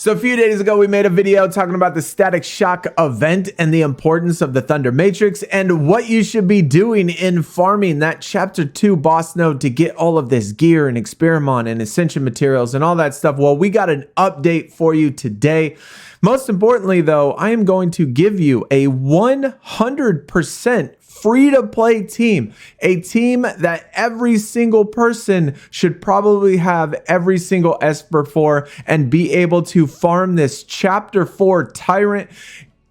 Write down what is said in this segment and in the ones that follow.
So a few days ago, we made a video talking about the Static Shock event and the importance of the Thunder Matrix and what you should be doing in farming that Chapter 2 boss node to get all of this gear and experiment and ascension materials and all that stuff. Well, we got an update for you today. Most importantly, though, I am going to give you a 100% free-to-play team, a team that every single person should probably have every single Esper for and be able to farm this Chapter 4 Tyrant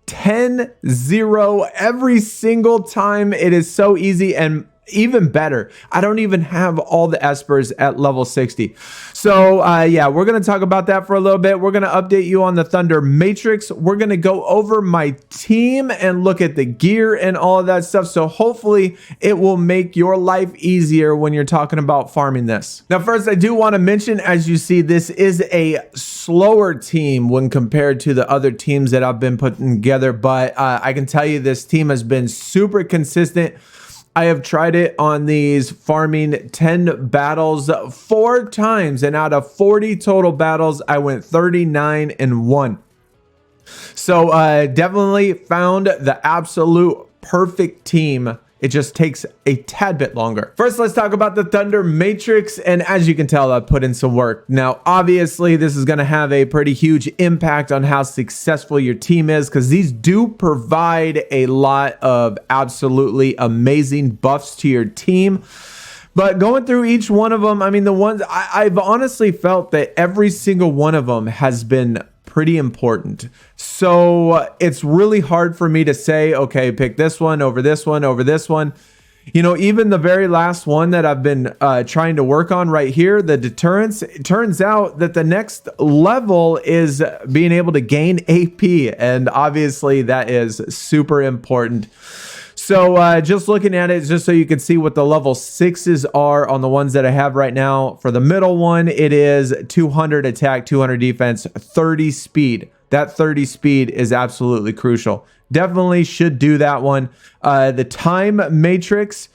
10-0 every single time. It is so easy, and even better, I don't even have all the Espers at level 60. So yeah, we're going to talk about that for a little bit. We're going to update you on the Thunder Matrix. We're going to go over my team and look at the gear and all of that stuff. So hopefully it will make your life easier when you're talking about farming this. Now, first, I do want to mention, as you see, this is a slower team when compared to the other teams that I've been putting together. But I can tell you this team has been super consistent. I have tried it on these farming 10 battles 4 times, and out of 40 total battles, I went 39-1. So definitely found the absolute perfect team. It just takes a tad bit longer. First, let's talk about the Thunder Matrix. And as you can tell, I've put in some work. Now, obviously, this is going to have a pretty huge impact on how successful your team is, because these do provide a lot of absolutely amazing buffs to your team. But going through each one of them, I mean, the ones I've honestly felt that every single one of them has been pretty important. So it's really hard for me to say, okay, pick this one over this one over this one. You know, even the very last one that I've been trying to work on right here, the deterrence, it turns out that the next level is being able to gain AP. And obviously that is super important. So just looking at it, just so you can see what the level 6s are on the ones that I have right now. For the middle one, it is 200 attack, 200 defense, 30 speed. That 30 speed is absolutely crucial. Definitely should do that one. The time matrix,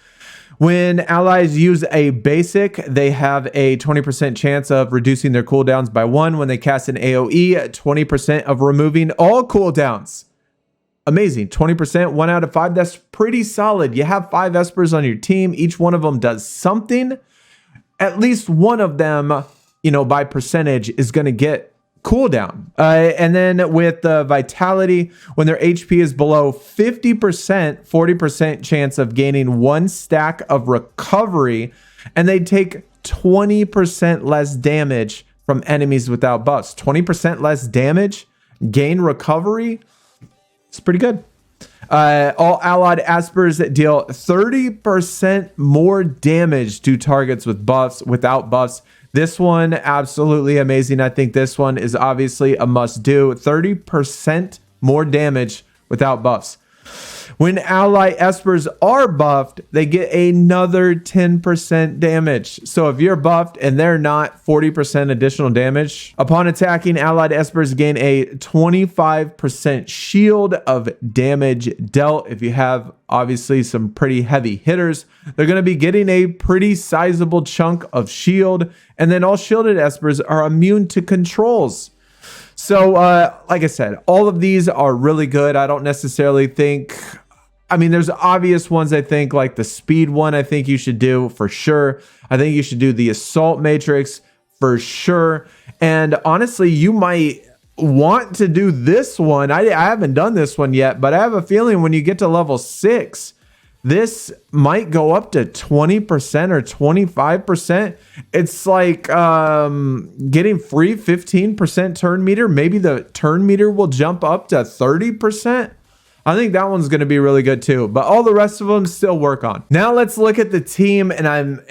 when allies use a basic, they have a 20% chance of reducing their cooldowns by 1. When they cast an AoE, 20% of removing all cooldowns. Amazing. 20%, 1 out of 5. That's pretty solid. You have 5 Espers on your team. Each one of them does something. At least one of them, you know, by percentage is going to get cooldown. And then with the vitality, when their HP is below 50%, 40% chance of gaining 1 stack of recovery, and they take 20% less damage from enemies without buffs. 20% less damage, gain recovery. It's pretty good. All allied Espers that deal 30% more damage to targets with buffs, without buffs. This one, absolutely amazing. I think this one is obviously a must do. 30% more damage without buffs. When ally Espers are buffed, they get another 10% damage. So if you're buffed and they're not, 40% additional damage. Upon attacking, allied Espers gain a 25% shield of damage dealt. If you have obviously some pretty heavy hitters, they're going to be getting a pretty sizable chunk of shield. And then all shielded Espers are immune to controls. So like I said, all of these are really good. I don't necessarily think, I mean, there's obvious ones. I think like the speed one, I think you should do for sure. I think you should do the assault matrix for sure. And honestly, you might want to do this one. I haven't done this one yet, but I have a feeling when you get to level 6, this might go up to 20% or 25%. It's like getting free 15% turn meter. Maybe the turn meter will jump up to 30%. I think that one's going to be really good too, but all the rest of them still work on. Now let's look at the team, and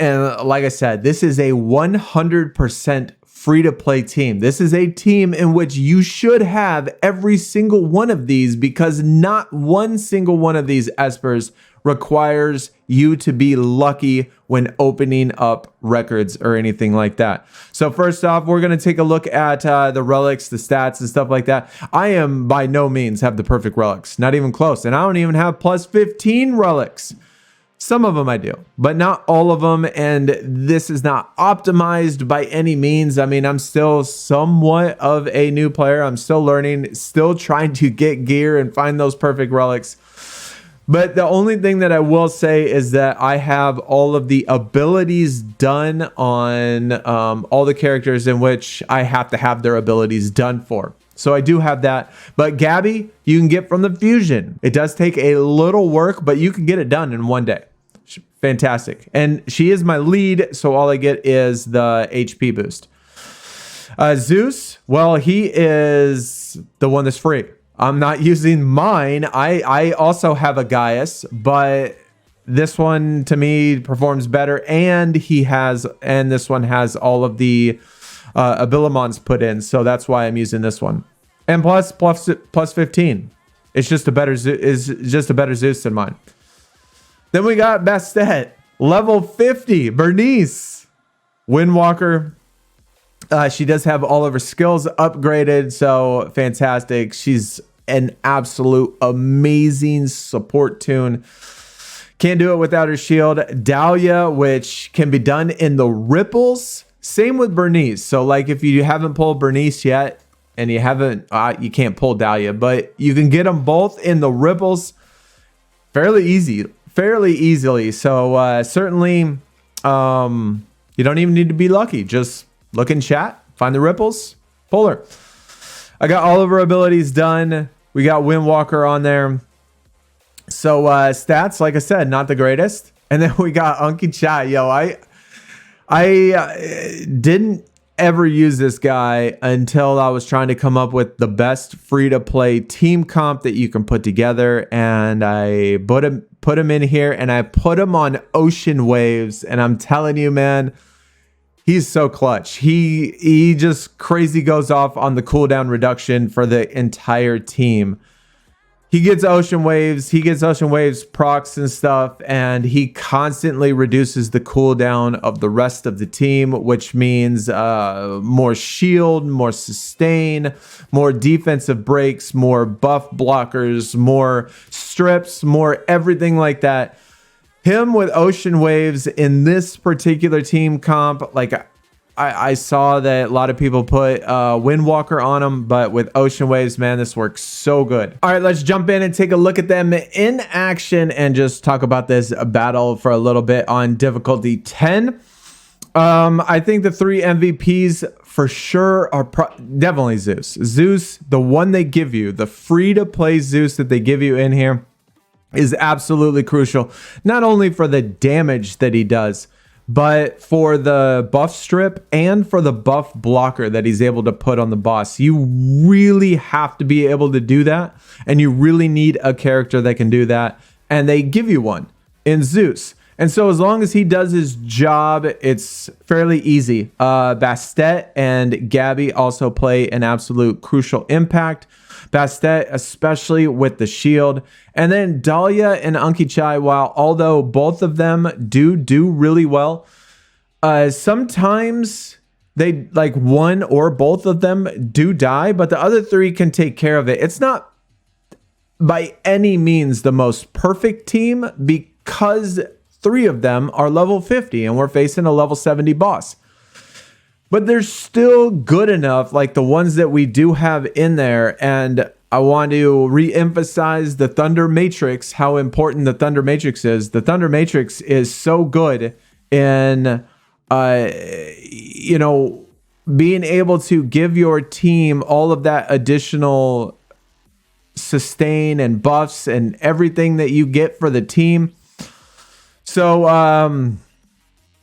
like I said, this is a 100% free-to-play team. This is a team in which you should have every single one of these, because not one single one of these Espers requires you to be lucky when opening up records or anything like that. So first off, we're going to take a look at the relics, the stats and stuff like that. I am by no means have the perfect relics, not even close. And I don't even have plus 15 relics. Some of them I do, but not all of them. And this is not optimized by any means. I mean, I'm still somewhat of a new player. I'm still learning, still trying to get gear and find those perfect relics. But the only thing that I will say is that I have all of the abilities done on all the characters in which I have to have their abilities done for. So I do have that. But Gabby, you can get from the fusion. It does take a little work, but you can get it done in one day. Fantastic. And she is my lead, so all I get is the HP boost. Zeus, well, he is the one that's free. I'm not using mine. I also have a Gaius, but this one to me performs better, and this one has all of the Abilimons put in, so that's why I'm using this one. And plus 15. It's just a better Zeus than mine. Then we got Bastet, level 50, Bernice, Windwalker. She does have all of her skills upgraded, so fantastic. She's an absolute amazing support tune. Can't do it without her shield. Dahlia, which can be done in the ripples. Same with Bernice. So like if you haven't pulled Bernice yet and you you can't pull Dahlia, but you can get them both in the ripples fairly easily. So certainly you don't even need to be lucky. Just look in chat, find the ripples, pull her. I got all of her abilities done. We got Windwalker on there. So stats, like I said, not the greatest. And then we got Unky Chai. Yo, I didn't ever use this guy until I was trying to come up with the best free-to-play team comp that you can put together. And I put him in here, and I put him on Ocean Waves. And I'm telling you, man, he's so clutch. He just crazy goes off on the cooldown reduction for the entire team. He gets Ocean Waves procs and stuff, and he constantly reduces the cooldown of the rest of the team, which means more shield, more sustain, more defensive breaks, more buff blockers, more strips, more everything like that. Him with Ocean Waves in this particular team comp, like I saw that a lot of people put Windwalker on him, but with Ocean Waves, man, this works so good. All right, let's jump in and take a look at them in action and just talk about this battle for a little bit on difficulty 10. I think the 3 MVPs for sure are definitely Zeus. Zeus, the one they give you, the free-to-play Zeus that they give you in here, is absolutely crucial, not only for the damage that he does, but for the buff strip and for the buff blocker that he's able to put on the boss. You really have to be able to do that, and you really need a character that can do that, and they give you one in Zeus. And so as long as he does his job, it's fairly easy. Bastet and Gabby also play an absolute crucial impact. Bastet, especially with the shield. And then Dahlia and Unky Chai, although both of them do really well, sometimes they, like, one or both of them do die, but the other 3 can take care of it. It's not by any means the most perfect team because 3 of them are level 50 and we're facing a level 70 boss. But they're still good enough, like the ones that we do have in there. And I want to re-emphasize the Thunder Matrix, how important the Thunder Matrix is. The Thunder Matrix is so good in, being able to give your team all of that additional sustain and buffs and everything that you get for the team. So,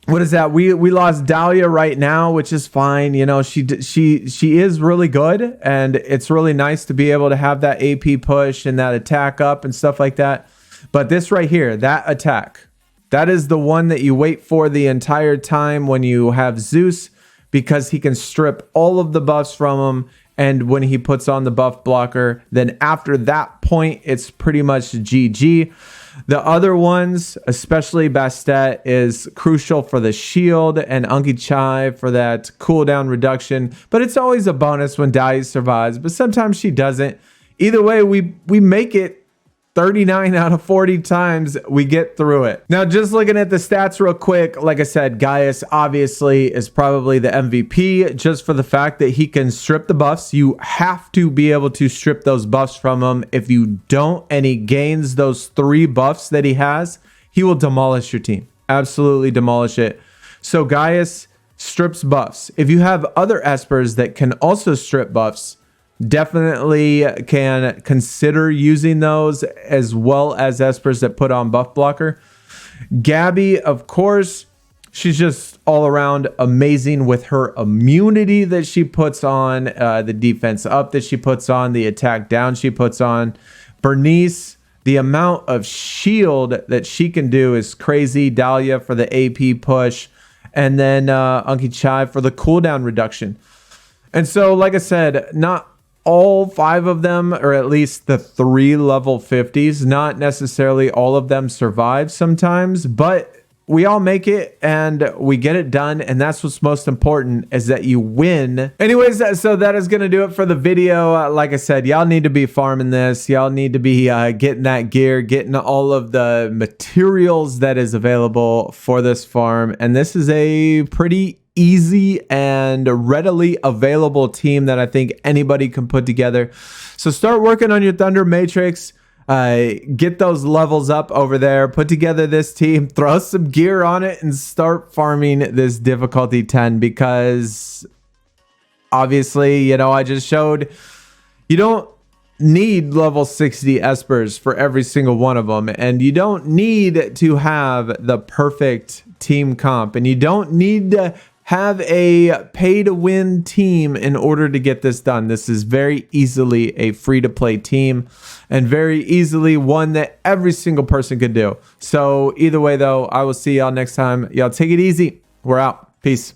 what is that? We lost Dahlia right now, which is fine. You know, she is really good, and it's really nice to be able to have that AP push and that attack up and stuff like that. But this right here, that attack, that is the one that you wait for the entire time when you have Zeus, because he can strip all of the buffs from him. And when he puts on the buff blocker, then after that point, it's pretty much GG. The other ones, especially Bastet, is crucial for the shield, and Unky Chai for that cooldown reduction. But it's always a bonus when Dahlia survives, but sometimes she doesn't. Either way, we make it 39 out of 40 times we get through it. Now, just looking at the stats real quick, like I said, Gaius obviously is probably the MVP just for the fact that he can strip the buffs. You have to be able to strip those buffs from him. If you don't and he gains those 3 buffs that he has, he will demolish your team. Absolutely demolish it. So Gaius strips buffs. If you have other espers that can also strip buffs, definitely can consider using those, as well as espers that put on buff blocker. Gabby, of course, she's just all around amazing with her immunity that she puts on, the defense up that she puts on, the attack down she puts on. Bernice, the amount of shield that she can do is crazy. Dahlia for the AP push, and then Unky Chai for the cooldown reduction. And so, like I said, not all 5 of them, or at least the 3 level 50s, not necessarily all of them survive sometimes, but we all make it and we get it done, and that's what's most important, is that you win. Anyways, so that is going to do it for the video. Like I said, y'all need to be farming this. Y'all need to be getting that gear, getting all of the materials that is available for this farm, and this is a pretty easy and readily available team that I think anybody can put together. So start working on your Thunder Matrix. Get those levels up over there, put together this team, throw some gear on it, and start farming this difficulty 10, because obviously, you know, I just showed you don't need level 60 espers for every single one of them, and you don't need to have the perfect team comp, and you don't need to have a pay to win team in order to get this done. This is very easily a free to play team, and very easily one that every single person could do. So either way though, I will see y'all next time. Y'all take it easy. We're out. Peace.